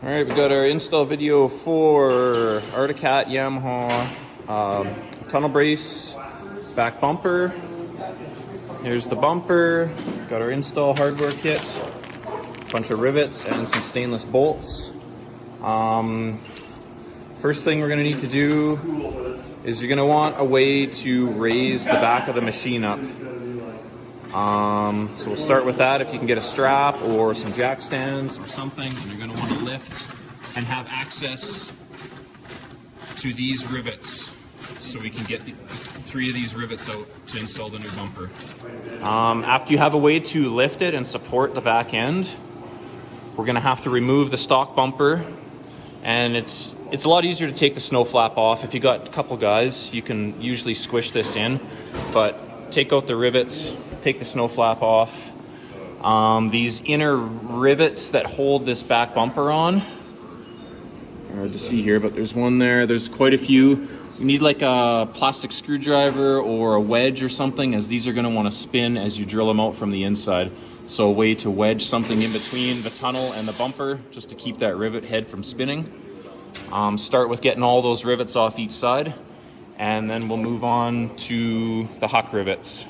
All right, we got our install video for Arctic Cat Yamaha tunnel brace, back bumper. Here's the bumper. Got our install hardware kit, a bunch of rivets and some stainless bolts. First thing we're gonna need to do is you're gonna want a way to raise the back of the machine up. So we'll start with that. If you can get a strap or some jack stands or something, and you're going to want to lift and have access to these rivets, so we can get three of these rivets out to install the new bumper. After you have a way to lift it and support the back end, we're going to have to remove the stock bumper, and it's a lot easier to take the snow flap off. If you got a couple guys, you can usually squish this in, but take out the rivets, take the snow flap off. These inner rivets that hold this back bumper on, hard to see here, but there's one there. There's quite a few. You need like a plastic screwdriver or a wedge or something, as these are going to want to spin as you drill them out from the inside. So a way to wedge something in between the tunnel and the bumper, just to keep that rivet head from spinning. Start with getting all those rivets off each side, and then we'll move on to the huck rivets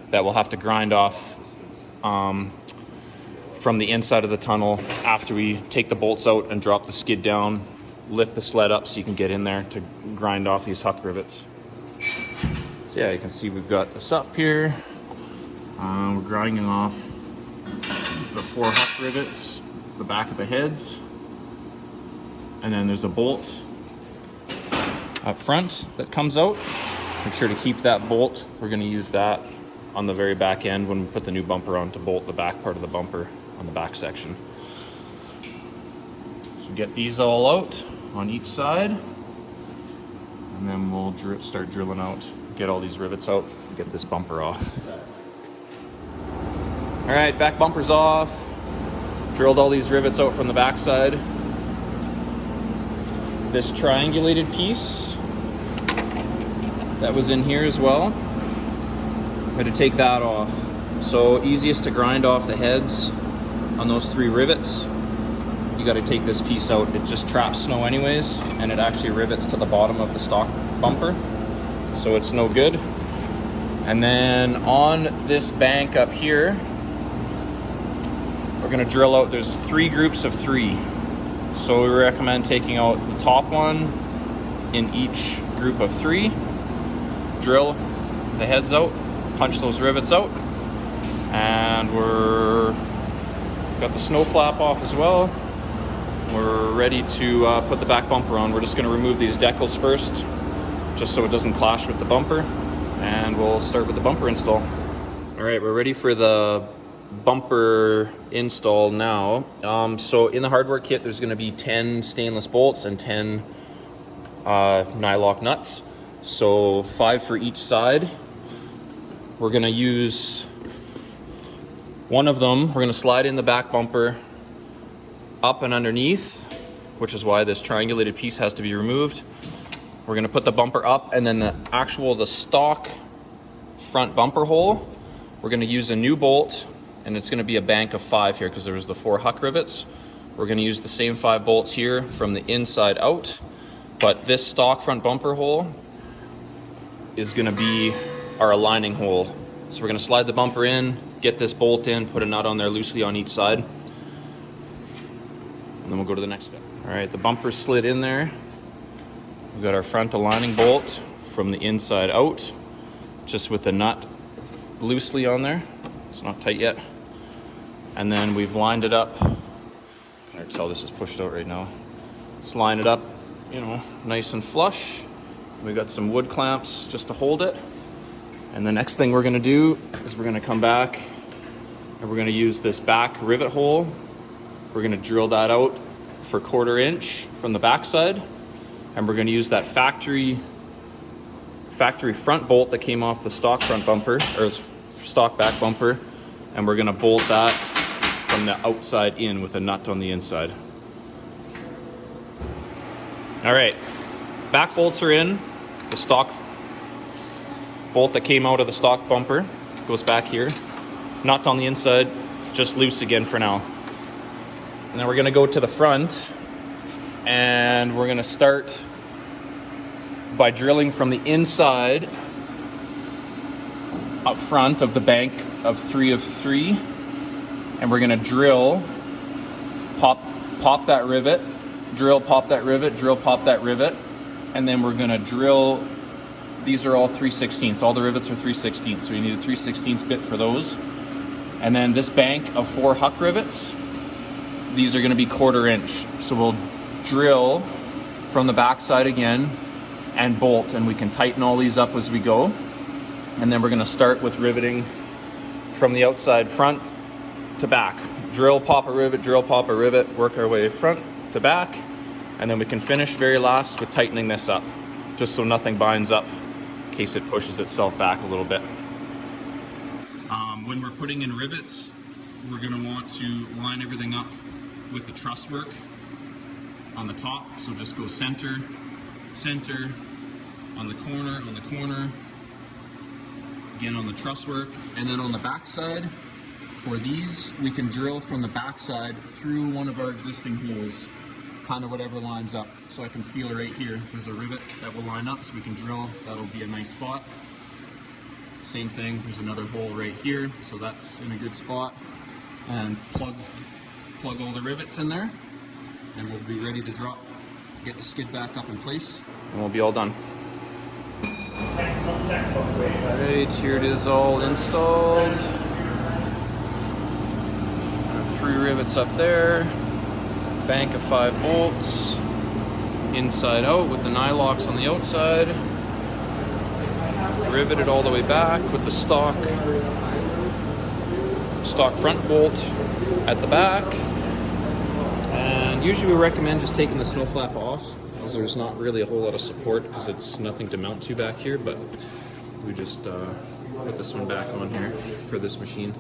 that we'll have to grind off from the inside of the tunnel after we take the bolts out and drop the skid down, lift the sled up so you can get in there to grind off these huck rivets. So yeah, you can see we've got this up here. We're grinding off the 4 huck rivets, the back of the heads, and then there's a bolt up front that comes out. Make sure to keep that bolt. We're going to use that on the very back end when we put the new bumper on, to bolt the back part of the bumper on the back section. So get these all out on each side, and then we'll start drilling out, get all these rivets out, get this bumper off. All right, back bumper's off. Drilled all these rivets out from the back side. This triangulated piece that was in here as well, I'm going to take that off. So easiest to grind off the heads on those 3 rivets. You got to take this piece out. It just traps snow anyways, and it actually rivets to the bottom of the stock bumper, so it's no good. And then on this bank up here, we're going to drill out, there's 3 groups of 3. So we recommend taking out the top one in each group of 3, drill the heads out, punch those rivets out, and we're got the snow flap off as well. We're ready to put the back bumper on. We're just going to remove these decals first, just so it doesn't clash with the bumper, and we'll start with the bumper install. All right, we're ready for the bumper install now. So in the hardware kit, there's going to be 10 stainless bolts and 10 nylock nuts, so 5 for each side. We're going to use one of them. We're going to slide in the back bumper up and underneath, which is why this triangulated piece has to be removed. We're going to put the bumper up, and then the stock front bumper hole, we're going to use a new bolt, and it's going to be a bank of 5 here because there was the 4 huck rivets. We're going to use the same 5 bolts here from the inside out, but this stock front bumper hole is going to be our aligning hole. So we're going to slide the bumper in, get this bolt in, put a nut on there loosely on each side, and then we'll go to the next step. All right, the bumper's slid in there. We've got our front aligning bolt from the inside out, just with the nut loosely on there. It's not tight yet. And then we've lined it up. I can tell this is pushed out right now. Let's line it up, you know, nice and flush. We've got some wood clamps just to hold it. And the next thing we're going to do is we're going to come back and we're going to use this back rivet hole. We're going to drill that out for 1/4 inch from the back side, and we're going to use that factory front bolt that came off the stock front bumper, or stock back bumper, and we're going to bolt that from the outside in with a nut on the inside. All right, back bolts are in. The stock bolt that came out of the stock bumper goes back here. Nut on the inside, just loose again for now. And then we're going to go to the front And we're gonna start by drilling from the inside up front of the bank of 3 of 3. And we're gonna drill, pop that rivet, drill, pop that rivet, drill, pop that rivet. And then we're gonna drill, these are all 3/16, all the rivets are 3/16, so you need a 3/16 bit for those. And then this bank of 4 huck rivets, these are gonna be 1/4 inch. So we'll drill from the backside again and bolt, and we can tighten all these up as we go. And then we're gonna start with riveting from the outside front to back. Drill, pop a rivet, drill, pop a rivet, work our way front to back. And then we can finish very last with tightening this up, just so nothing binds up in case it pushes itself back a little bit. When we're putting in rivets, we're gonna want to line everything up with the truss work on the top. So just go center, center, on the corner, again on the truss work. And then on the back side, for these, we can drill from the back side through one of our existing holes, kind of whatever lines up. So I can feel right here, there's a rivet that will line up, so we can drill, that'll be a nice spot. Same thing, there's another hole right here, so that's in a good spot. And plug all the rivets in there, and we'll be ready to drop, get the skid back up in place, and we'll be all done. Alright, here it is all installed. 3 rivets up there, bank of 5 bolts, inside out with the nylocks on the outside, riveted all the way back with the stock front bolt at the back. And usually we recommend just taking the snow flap off, because there's not really a whole lot of support because it's nothing to mount to back here, but we just put this one back on here for this machine.